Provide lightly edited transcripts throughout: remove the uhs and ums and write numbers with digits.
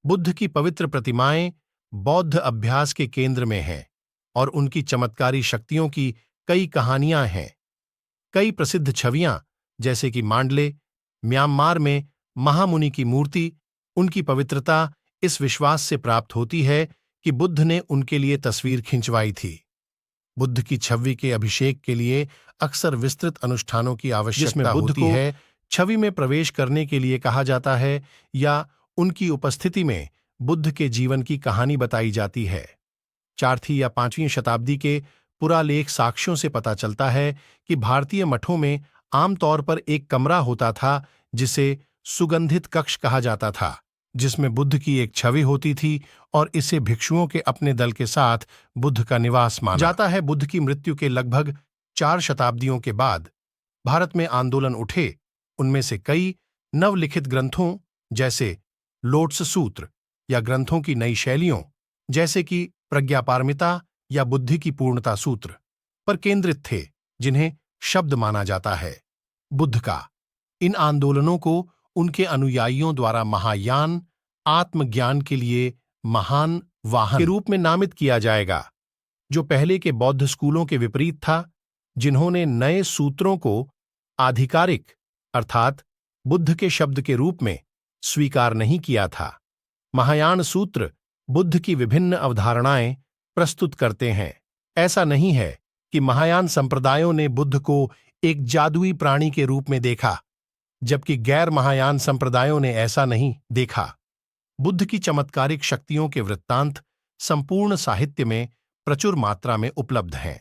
बुद्ध की पवित्र प्रतिमाएं बौद्ध अभ्यास के केंद्र में हैं और उनकी चमत्कारी शक्तियों की कई कहानियां हैं। कई प्रसिद्ध छवियां जैसे कि मांडले, म्यांमार में महामुनि की मूर्ति, उनकी पवित्रता इस विश्वास से प्राप्त होती है कि बुद्ध ने उनके लिए तस्वीर खिंचवाई थी। बुद्ध की छवि के अभिषेक के लिए अक्सर विस्तृत अनुष्ठानों की आवश्यकता होती है। छवि में प्रवेश करने के लिए कहा जाता है या उनकी उपस्थिति में बुद्ध के जीवन की कहानी बताई जाती है। 4वीं या 5वीं शताब्दी के पुरालेख साक्ष्यों से पता चलता है कि भारतीय मठों में आमतौर पर एक कमरा होता था जिसे सुगंधित कक्ष कहा जाता था, जिसमें बुद्ध की एक छवि होती थी और इसे भिक्षुओं के अपने दल के साथ बुद्ध का निवास माना जाता है। बुद्ध की मृत्यु के लगभग 4 शताब्दियों के बाद भारत में आंदोलन उठे। उनमें से कई नवलिखित ग्रंथों जैसे लोट्स सूत्र या ग्रंथों की नई शैलियों जैसे कि प्रज्ञापारमिता या बुद्धि की पूर्णता सूत्र पर केंद्रित थे, जिन्हें शब्द माना जाता है। बुद्ध का इन आंदोलनों को उनके अनुयायियों द्वारा महायान आत्मज्ञान के लिए महान वाहन के रूप में नामित किया जाएगा, जो पहले के बौद्ध स्कूलों के विपरीत था, जिन्होंने नए सूत्रों को आधिकारिक अर्थात बुद्ध के शब्द के रूप में स्वीकार नहीं किया था। महायान सूत्र बुद्ध की विभिन्न अवधारणाएं प्रस्तुत करते हैं। ऐसा नहीं है कि महायान संप्रदायों ने बुद्ध को एक जादुई प्राणी के रूप में देखा, जबकि गैर महायान संप्रदायों ने ऐसा नहीं देखा। बुद्ध की चमत्कारिक शक्तियों के वृत्तांत संपूर्ण साहित्य में प्रचुर मात्रा में उपलब्ध हैं।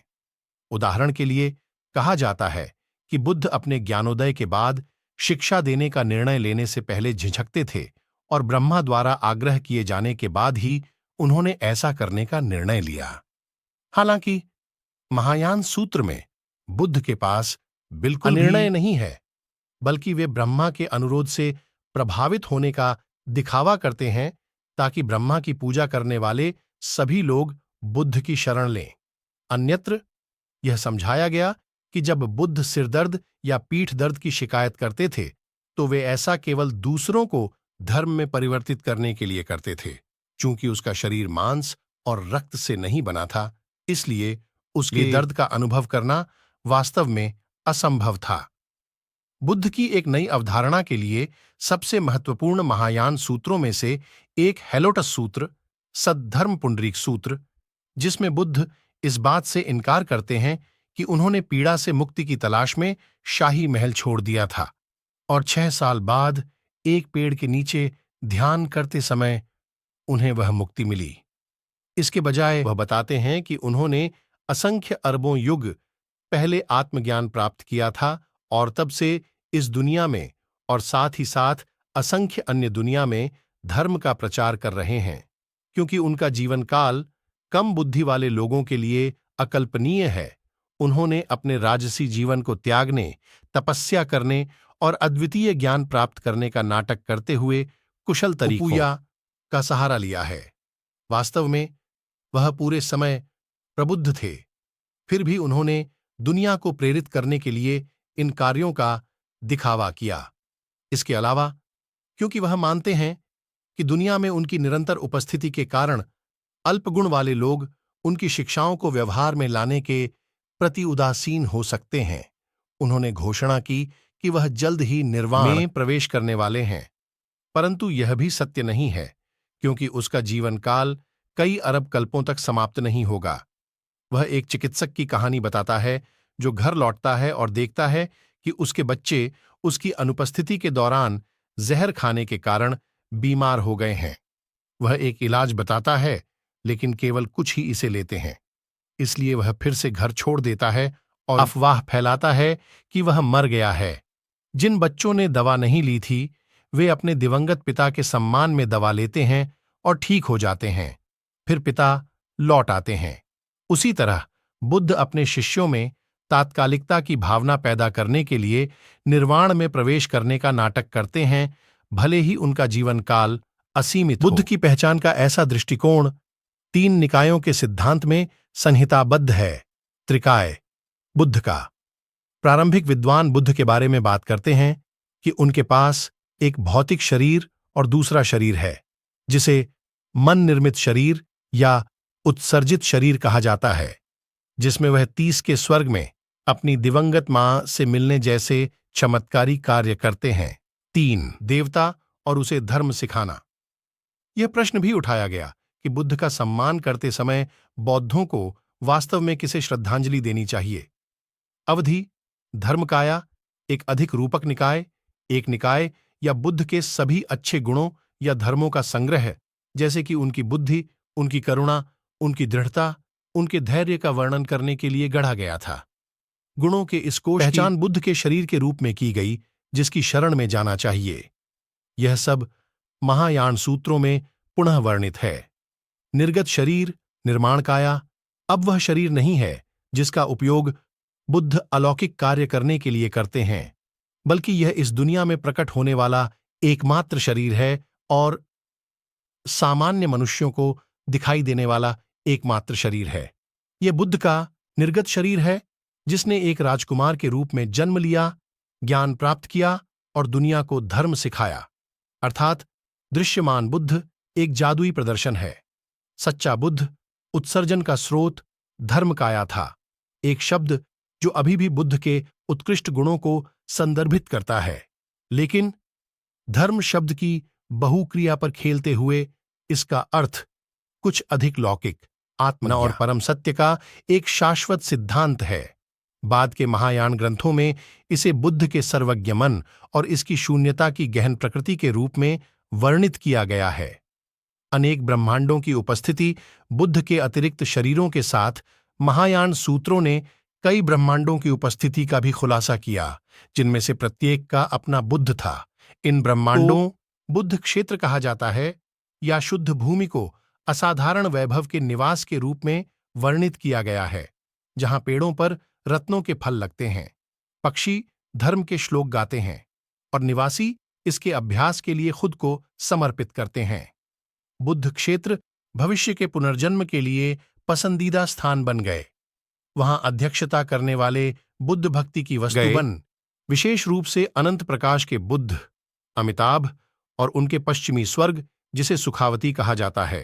उदाहरण के लिए कहा जाता है कि बुद्ध अपने ज्ञानोदय के बाद शिक्षा देने का निर्णय लेने से पहले झिझकते थे और ब्रह्मा द्वारा आग्रह किए जाने के बाद ही उन्होंने ऐसा करने का निर्णय लिया। हालांकि महायान सूत्र में बुद्ध के पास बिल्कुल निर्णय नहीं है, बल्कि वे ब्रह्मा के अनुरोध से प्रभावित होने का दिखावा करते हैं ताकि ब्रह्मा की पूजा करने वाले सभी लोग बुद्ध की शरण लें। अन्यत्र यह समझाया गया कि जब बुद्ध सिरदर्द या पीठ दर्द की शिकायत करते थे तो वे ऐसा केवल दूसरों को धर्म में परिवर्तित करने के लिए करते थे। चूंकि उसका शरीर मांस और रक्त से नहीं बना था, इसलिए उसके दर्द का अनुभव करना वास्तव में असंभव था। बुद्ध की एक नई अवधारणा के लिए सबसे महत्वपूर्ण महायान सूत्रों में से एक हेलोटस सूत्र, सद्धर्म पुंडरीक सूत्र, जिसमें बुद्ध इस बात से इनकार करते हैं कि उन्होंने पीड़ा से मुक्ति की तलाश में शाही महल छोड़ दिया था और 6 साल बाद एक पेड़ के नीचे ध्यान करते समय उन्हें वह मुक्ति मिली। इसके बजाय वह बताते हैं कि उन्होंने असंख्य अरबों युग पहले आत्मज्ञान प्राप्त किया था और तब से इस दुनिया में और साथ ही साथ असंख्य अन्य दुनिया में धर्म का प्रचार कर रहे हैं। क्योंकि उनका जीवन काल कम बुद्धि वाले लोगों के लिए अकल्पनीय है, उन्होंने अपने राजसी जीवन को त्यागने, तपस्या करने और अद्वितीय ज्ञान प्राप्त करने का नाटक करते हुए कुशल तरीकों का सहारा लिया है। वास्तव में वह पूरे समय प्रबुद्ध थे, फिर भी उन्होंने दुनिया को प्रेरित करने के लिए इन कार्यों का दिखावा किया। इसके अलावा क्योंकि वह मानते हैं कि दुनिया में उनकी निरंतर उपस्थिति के कारण अल्पगुण वाले लोग उनकी शिक्षाओं को व्यवहार में लाने के प्रति उदासीन हो सकते हैं, उन्होंने घोषणा की कि वह जल्द ही निर्वाण में प्रवेश करने वाले हैं। परंतु यह भी सत्य नहीं है, क्योंकि उसका जीवन काल कई अरब कल्पों तक समाप्त नहीं होगा। वह एक चिकित्सक की कहानी बताता है जो घर लौटता है और देखता है कि उसके बच्चे उसकी अनुपस्थिति के दौरान जहर खाने के कारण बीमार हो गए हैं। वह एक इलाज बताता है, लेकिन केवल कुछ ही इसे लेते हैं, इसलिए वह फिर से घर छोड़ देता है और अफवाह फैलाता है कि वह मर गया है। जिन बच्चों ने दवा नहीं ली थी, वे अपने दिवंगत पिता के सम्मान में दवा लेते हैं और ठीक हो जाते हैं। फिर पिता लौट आते हैं। उसी तरह बुद्ध अपने शिष्यों में तात्कालिकता की भावना पैदा करने के लिए निर्वाण में प्रवेश करने का नाटक करते हैं, भले ही उनका जीवन काल असीमित हो। बुद्ध की पहचान का ऐसा दृष्टिकोण 3 निकायों के सिद्धांत में संहिताबद्ध है। त्रिकाय बुद्ध का प्रारंभिक विद्वान बुद्ध के बारे में बात करते हैं कि उनके पास एक भौतिक शरीर और दूसरा शरीर है। जिसे मन निर्मित शरीर या उत्सर्जित शरीर कहा जाता है, जिसमें वह 30 के स्वर्ग में अपनी दिवंगत मां से मिलने जैसे चमत्कारी कार्य करते हैं। 3 देवता और उसे धर्म सिखाना। यह प्रश्न भी उठाया गया कि बुद्ध का सम्मान करते समय बौद्धों को वास्तव में किसे श्रद्धांजलि देनी चाहिए। अवधि, धर्मकाया, एक अधिक रूपक निकाय, एक निकाय या बुद्ध के सभी अच्छे गुणों या धर्मों का संग्रह, जैसे कि उनकी बुद्धि, उनकी करुणा, उनकी दृढ़ता, उनके धैर्य का वर्णन करने के लिए गढ़ा गया था। गुणों के इस कोश की पहचान बुद्ध के शरीर के रूप में की गई, जिसकी शरण में जाना चाहिए। यह सब महायान सूत्रों में पुनः वर्णित है। निर्गत शरीर, निर्माण काया, अब वह शरीर नहीं है जिसका उपयोग बुद्ध अलौकिक कार्य करने के लिए करते हैं, बल्कि यह इस दुनिया में प्रकट होने वाला एकमात्र शरीर है और सामान्य मनुष्यों को दिखाई देने वाला एकमात्र शरीर है। यह बुद्ध का निर्गत शरीर है, जिसने एक राजकुमार के रूप में जन्म लिया, ज्ञान प्राप्त किया और दुनिया को धर्म सिखाया। अर्थात दृश्यमान बुद्ध एक जादुई प्रदर्शन है। सच्चा बुद्ध उत्सर्जन का स्रोत धर्मकाया था, एक शब्द जो अभी भी बुद्ध के उत्कृष्ट गुणों को संदर्भित करता है, लेकिन धर्म शब्द की बहुक्रिया पर खेलते हुए इसका अर्थ कुछ अधिक लौकिक, आत्मा और परम सत्य का एक शाश्वत सिद्धांत है। बाद के महायान ग्रंथों में इसे बुद्ध के सर्वज्ञ मन और इसकी शून्यता की गहन प्रकृति के रूप में वर्णित किया गया है। अनेक ब्रह्मांडों की उपस्थिति बुद्ध के अतिरिक्त शरीरों के साथ महायान सूत्रों ने कई ब्रह्मांडों की उपस्थिति का भी खुलासा किया, जिनमें से प्रत्येक का अपना बुद्ध था। इन ब्रह्मांडों बुद्ध क्षेत्र कहा जाता है या शुद्ध भूमि को असाधारण वैभव के निवास के रूप में वर्णित किया गया है, जहां पेड़ों पर रत्नों के फल लगते हैं, पक्षी धर्म के श्लोक गाते हैं और निवासी इसके अभ्यास के लिए खुद को समर्पित करते हैं। बुद्ध क्षेत्र भविष्य के पुनर्जन्म के लिए पसंदीदा स्थान बन गए। वहां अध्यक्षता करने वाले बुद्ध भक्ति की वस्तु बन, विशेष रूप से अनंत प्रकाश के बुद्ध, अमिताभ और उनके पश्चिमी स्वर्ग, जिसे सुखावती कहा जाता है।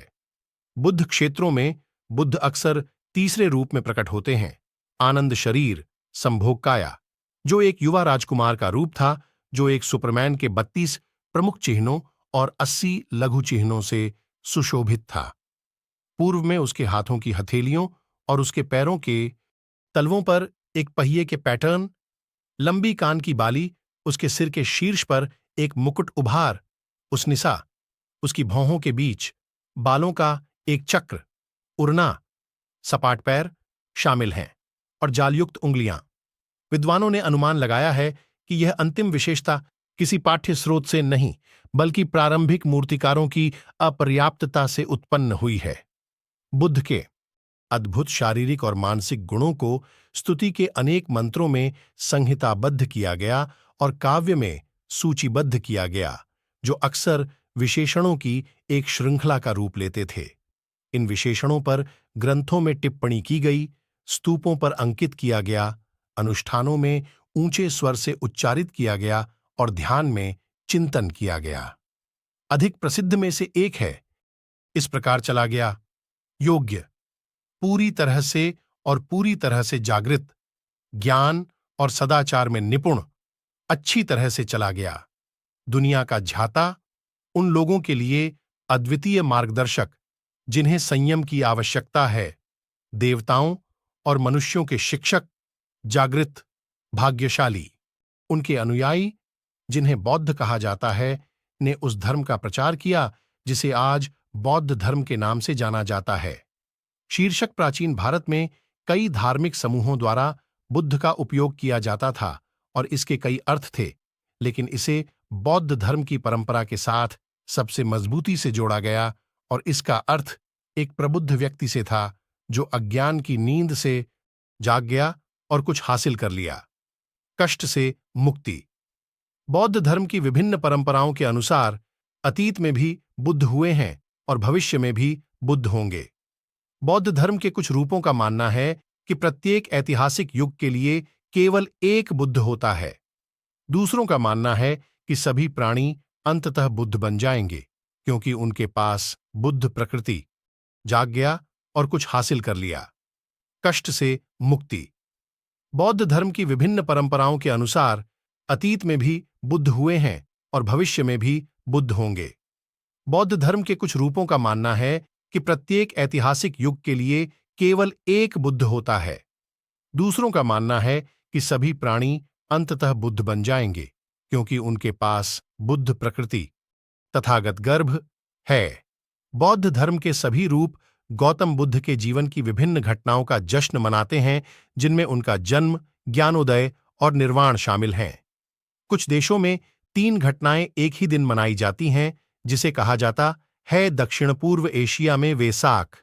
बुद्ध क्षेत्रों में बुद्ध अक्सर तीसरे रूप में प्रकट होते हैं, आनंद शरीर, संभोगकाया, जो एक युवा राजकुमार का रूप था, जो एक सुपरमैन के 32 प्रमुख चिन्हों और 80 लघु चिन्हों से सुशोभित था। पूर्व में उसके हाथों की हथेलियों और उसके पैरों के तलवों पर एक पहिए के पैटर्न, लंबी कान की बाली, उसके सिर के शीर्ष पर एक मुकुट उभार, उसनिसा, उसकी भौहों के बीच बालों का एक चक्र, उड़ना, सपाट पैर शामिल हैं और जालयुक्त उंगलियां। विद्वानों ने अनुमान लगाया है कि यह अंतिम विशेषता किसी पाठ्य स्रोत से नहीं, बल्कि प्रारंभिक मूर्तिकारों की अपर्याप्तता से उत्पन्न हुई है। बुद्ध के अद्भुत शारीरिक और मानसिक गुणों को स्तुति के अनेक मंत्रों में संहिताबद्ध किया गया और काव्य में सूचीबद्ध किया गया, जो अक्सर विशेषणों की एक श्रृंखला का रूप लेते थे। इन विशेषणों पर ग्रंथों में टिप्पणी की गई, स्तूपों पर अंकित किया गया, अनुष्ठानों में ऊंचे स्वर से उच्चारित किया गया और ध्यान में चिंतन किया गया। अधिक प्रसिद्ध में से एक है, इस प्रकार चला गया: योग्य, पूरी तरह से और पूरी तरह से जागृत, ज्ञान और सदाचार में निपुण, अच्छी तरह से चला गया, दुनिया का झाता, उन लोगों के लिए अद्वितीय मार्गदर्शक जिन्हें संयम की आवश्यकता है, देवताओं और मनुष्यों के शिक्षक, जागृत, भाग्यशाली, उनके अनुयायी जिन्हें बौद्ध कहा जाता है, ने उस धर्म का प्रचार किया जिसे आज बौद्ध धर्म के नाम से जाना जाता है। शीर्षक प्राचीन भारत में कई धार्मिक समूहों द्वारा बुद्ध का उपयोग किया जाता था और इसके कई अर्थ थे, लेकिन इसे बौद्ध धर्म की परंपरा के साथ सबसे मजबूती से जोड़ा गया और इसका अर्थ एक प्रबुद्ध व्यक्ति से था जो अज्ञान की नींद से जाग गया और कुछ हासिल कर लिया। कष्ट से मुक्ति। बौद्ध धर्म की विभिन्न परंपराओं के अनुसार अतीत में भी बुद्ध हुए हैं और भविष्य में भी बुद्ध होंगे। बौद्ध धर्म के कुछ रूपों का मानना है कि प्रत्येक ऐतिहासिक युग के लिए केवल एक बुद्ध होता है। दूसरों का मानना है कि सभी प्राणी अंततः बुद्ध बन जाएंगे। क्योंकि उनके पास बुद्ध प्रकृति जाग गया और कुछ हासिल कर लिया। कष्ट से मुक्ति। बौद्ध धर्म की विभिन्न परंपराओं के अनुसार अतीत में भी बुद्ध हुए हैं और भविष्य में भी बुद्ध होंगे। बौद्ध धर्म के कुछ रूपों का मानना है कि प्रत्येक ऐतिहासिक युग के लिए केवल एक बुद्ध होता है। दूसरों का मानना है कि सभी प्राणी अंततः बुद्ध बन जाएंगे क्योंकि उनके पास बुद्ध प्रकृति तथागत गर्भ है। बौद्ध धर्म के सभी रूप गौतम बुद्ध के जीवन की विभिन्न घटनाओं का जश्न मनाते हैं, जिनमें उनका जन्म, ज्ञानोदय और निर्वाण शामिल हैं। कुछ देशों में 3 घटनाएं एक ही दिन मनाई जाती हैं, जिसे कहा जाता है दक्षिण पूर्व एशिया में वेसाक।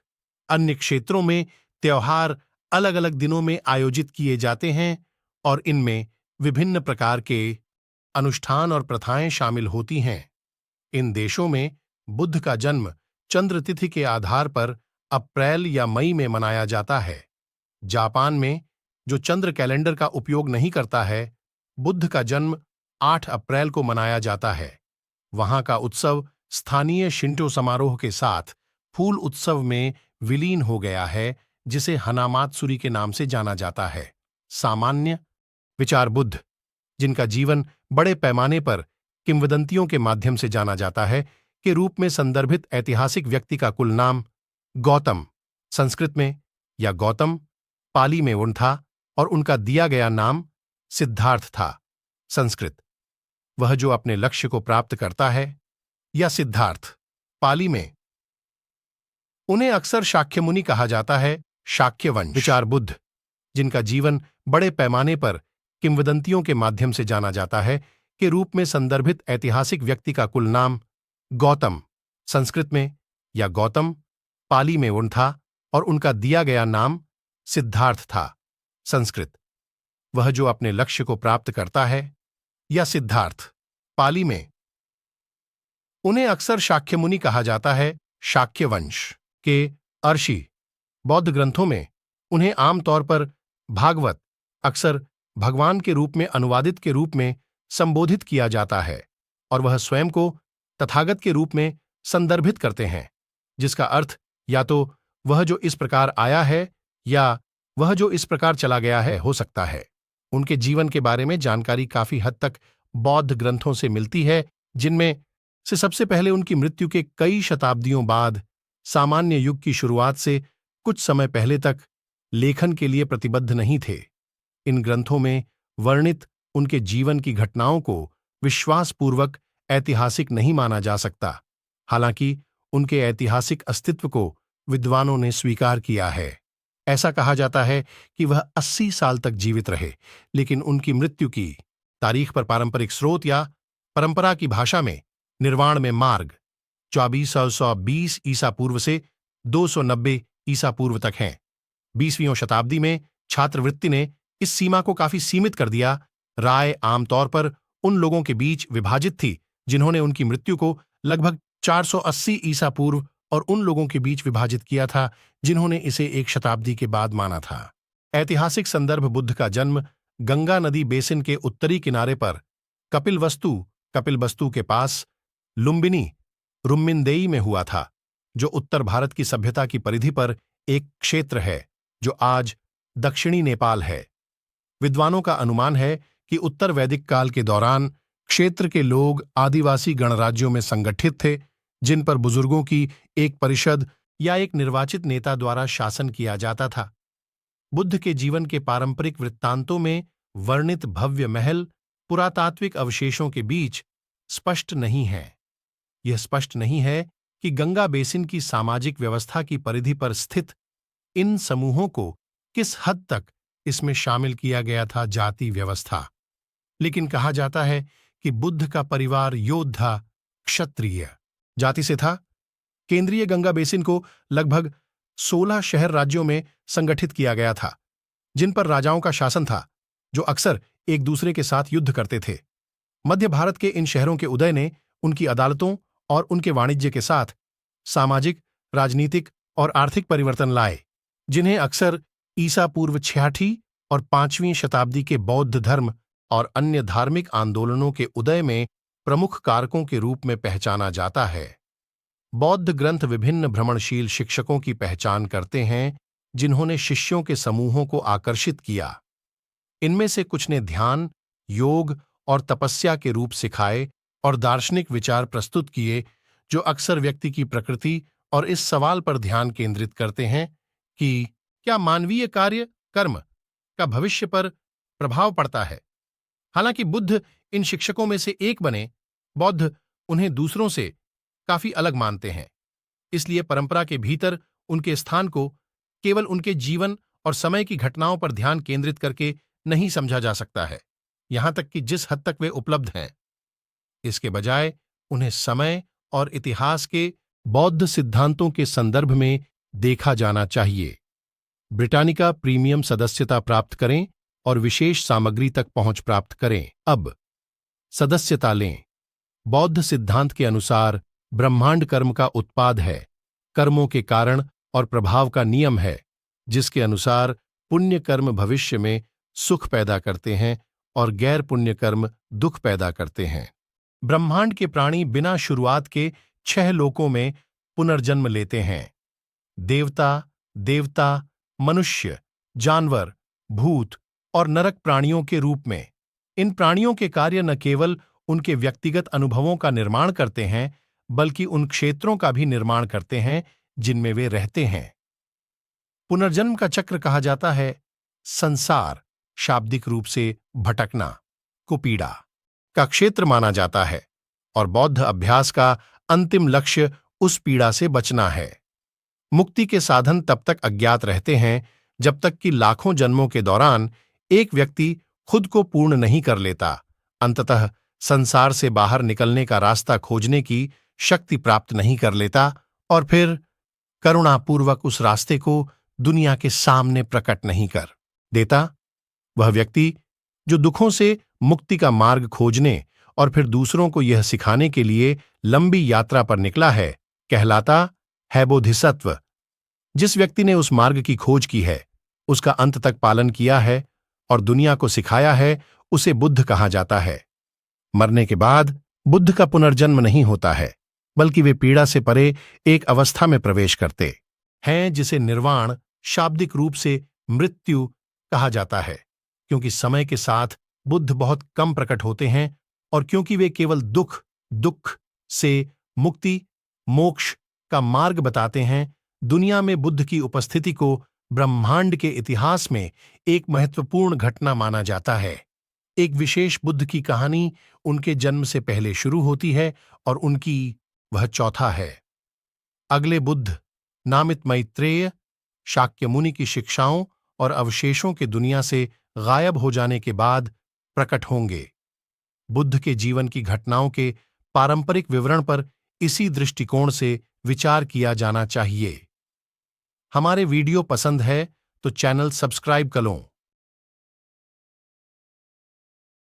अन्य क्षेत्रों में त्योहार अलग अलग दिनों में आयोजित किए जाते हैं और इनमें विभिन्न प्रकार के अनुष्ठान और प्रथाएं शामिल होती हैं। इन देशों में बुद्ध का जन्म चंद्र तिथि के आधार पर अप्रैल या मई में मनाया जाता है। जापान में, जो चंद्र कैलेंडर का उपयोग नहीं करता है, बुद्ध का जन्म 8 अप्रैल को मनाया जाता है। वहां का उत्सव स्थानीय शिंटो समारोह के साथ फूल उत्सव में विलीन हो गया है, जिसे हनामात्सुरी के नाम से जाना जाता है। सामान्य विचार बुद्ध, जिनका जीवन बड़े पैमाने पर किंवदंतियों के माध्यम से जाना जाता है, के रूप में संदर्भित ऐतिहासिक व्यक्ति का कुल नाम गौतम, संस्कृत में, या गौतम, पाली में उन था और उनका दिया गया नाम सिद्धार्थ था, संस्कृत। वह जो अपने लक्ष्य को प्राप्त करता है, या सिद्धार्थ, पाली में। उन्हें अक्सर शाक्य मुनि कहा जाता है, शाक्य वंश। विचार बुद्ध, जिनका जीवन बड़े पैमाने पर किंवदंतियों के माध्यम से जाना जाता है, के रूप में संदर्भित ऐतिहासिक व्यक्ति का कुल नाम गौतम, संस्कृत में, या गौतम, पाली में उन था और उनका दिया गया नाम सिद्धार्थ था, संस्कृत। वह जो अपने लक्ष्य को प्राप्त करता है, या सिद्धार्थ, पाली में। उन्हें अक्सर शाक्य मुनि कहा जाता है, शाक्य वंश के अर्षि। बौद्ध ग्रंथों में उन्हें आमतौर पर भागवत, अक्सर भगवान के रूप में अनुवादित के रूप में संबोधित किया जाता है, और वह स्वयं को तथागत के रूप में संदर्भित करते हैं, जिसका अर्थ या तो वह जो इस प्रकार आया है या वह जो इस प्रकार चला गया है हो सकता है। उनके जीवन के बारे में जानकारी काफी हद तक बौद्ध ग्रंथों से मिलती है, जिनमें से सबसे पहले उनकी मृत्यु के कई शताब्दियों बाद सामान्य युग की शुरुआत से कुछ समय पहले तक लेखन के लिए प्रतिबद्ध नहीं थे। इन ग्रंथों में वर्णित उनके जीवन की घटनाओं को विश्वासपूर्वक ऐतिहासिक नहीं माना जा सकता, हालांकि उनके ऐतिहासिक अस्तित्व को विद्वानों ने स्वीकार किया है। ऐसा कहा जाता है कि वह 80 साल तक जीवित रहे, लेकिन उनकी मृत्यु की तारीख पर पारंपरिक स्रोत या परंपरा की भाषा में निर्वाण में मार्ग 2420 ईसा पूर्व से 290 ईसा पूर्व तक हैं। 20वीं शताब्दी में छात्रवृत्ति ने इस सीमा को काफी सीमित कर दिया। राय आमतौर पर उन लोगों के बीच विभाजित थी जिन्होंने उनकी मृत्यु को लगभग 480 ईसा पूर्व और उन लोगों के बीच विभाजित किया था जिन्होंने इसे एक शताब्दी के बाद माना था। ऐतिहासिक संदर्भ बुद्ध का जन्म गंगा नदी बेसिन के उत्तरी किनारे पर कपिलवस्तु के पास लुम्बिनी रुम्मिनदेई में हुआ था, जो उत्तर भारत की सभ्यता की परिधि पर एक क्षेत्र है जो आज दक्षिणी नेपाल है। विद्वानों का अनुमान है कि उत्तर वैदिक काल के दौरान क्षेत्र के लोग आदिवासी गणराज्यों में संगठित थे, जिन पर बुजुर्गों की एक परिषद या एक निर्वाचित नेता द्वारा शासन किया जाता था। बुद्ध के जीवन के पारंपरिक वृत्तांतों में वर्णित भव्य महल पुरातात्विक अवशेषों के बीच स्पष्ट नहीं है। यह स्पष्ट नहीं है कि गंगा बेसिन की सामाजिक व्यवस्था की परिधि पर स्थित इन समूहों को किस हद तक इसमें शामिल किया गया था जाति व्यवस्था। लेकिन कहा जाता है कि बुद्ध का परिवार योद्धा क्षत्रिय जाति से था। केंद्रीय गंगा बेसिन को लगभग 16 शहर राज्यों में संगठित किया गया था, जिन पर राजाओं का शासन था, जो अक्सर एक दूसरे के साथ युद्ध करते थे। मध्य भारत के इन शहरों के उदय ने उनकी अदालतों और उनके वाणिज्य के साथ सामाजिक, राजनीतिक और आर्थिक परिवर्तन लाए, जिन्हें अक्सर ईसा पूर्व 6ठी और 5वीं शताब्दी के बौद्ध धर्म और अन्य धार्मिक आंदोलनों के उदय में प्रमुख कारकों के रूप में पहचाना जाता है। बौद्ध ग्रंथ विभिन्न भ्रमणशील शिक्षकों की पहचान करते हैं जिन्होंने शिष्यों के समूहों को आकर्षित किया। इनमें से कुछ ने ध्यान, योग और तपस्या के रूप सिखाए और दार्शनिक विचार प्रस्तुत किए जो अक्सर व्यक्ति की प्रकृति और इस सवाल पर ध्यान केंद्रित करते हैं कि क्या मानवीय कार्य कर्म का भविष्य पर प्रभाव पड़ता है। हालांकि बुद्ध इन शिक्षकों में से एक बने, बौद्ध उन्हें दूसरों से काफी अलग मानते हैं। इसलिए परंपरा के भीतर उनके स्थान को केवल उनके जीवन और समय की घटनाओं पर ध्यान केंद्रित करके नहीं समझा जा सकता है, यहां तक कि जिस हद तक वे उपलब्ध हैं। इसके बजाय उन्हें समय और इतिहास के बौद्ध सिद्धांतों के संदर्भ में देखा जाना चाहिए। ब्रिटानिका प्रीमियम सदस्यता प्राप्त करें और विशेष सामग्री तक पहुंच प्राप्त करें। अब सदस्यता लें। बौद्ध सिद्धांत के अनुसार ब्रह्मांड कर्म का उत्पाद है, कर्मों के कारण और प्रभाव का नियम है, जिसके अनुसार पुण्य कर्म भविष्य में सुख पैदा करते हैं और गैर पुण्य कर्म दुख पैदा करते हैं। ब्रह्मांड के प्राणी बिना शुरुआत के 6 लोकों में पुनर्जन्म लेते हैं। देवता, मनुष्य, जानवर, भूत और नरक प्राणियों के रूप में। इन प्राणियों के कार्य न केवल उनके व्यक्तिगत अनुभवों का निर्माण करते हैं, बल्कि उन क्षेत्रों का भी निर्माण करते हैं जिनमें वे रहते हैं। पुनर्जन्म का चक्र कहा जाता है संसार, शाब्दिक रूप से भटकना, कुपीड़ा का क्षेत्र माना जाता है, और बौद्ध अभ्यास का अंतिम लक्ष्य उस पीड़ा से बचना है। मुक्ति के साधन तब तक अज्ञात रहते हैं जब तक कि लाखों जन्मों के दौरान एक व्यक्ति खुद को पूर्ण नहीं कर लेता, अंततः संसार से बाहर निकलने का रास्ता खोजने की शक्ति प्राप्त नहीं कर लेता और फिर करुणापूर्वक उस रास्ते को दुनिया के सामने प्रकट नहीं कर देता। वह व्यक्ति जो दुखों से मुक्ति का मार्ग खोजने और फिर दूसरों को यह सिखाने के लिए लंबी यात्रा पर निकला है, कहलाता है बोधिसत्व। जिस व्यक्ति ने उस मार्ग की खोज की है, उसका अंत तक पालन किया है और दुनिया को सिखाया है, उसे बुद्ध कहा जाता है। मरने के बाद बुद्ध का पुनर्जन्म नहीं होता है, बल्कि वे पीड़ा से परे एक अवस्था में प्रवेश करते हैं जिसे निर्वाण, शाब्दिक रूप से मृत्यु कहा जाता है, क्योंकि समय के साथ बुद्ध बहुत कम प्रकट होते हैं और क्योंकि वे केवल दुख से मुक्ति, मोक्ष का मार्ग बताते हैं। दुनिया में बुद्ध की उपस्थिति को ब्रह्मांड के इतिहास में एक महत्वपूर्ण घटना माना जाता है। एक विशेष बुद्ध की कहानी उनके जन्म से पहले शुरू होती है और उनकी वह चौथा है। अगले बुद्ध नामित मैत्रेय शाक्यमुनि की शिक्षाओं और अवशेषों के दुनिया से गायब हो जाने के बाद प्रकट होंगे। बुद्ध के जीवन की घटनाओं के पारंपरिक विवरण पर इसी दृष्टिकोण से विचार किया जाना चाहिए। हमारे वीडियो पसंद है तो चैनल सब्सक्राइब करो।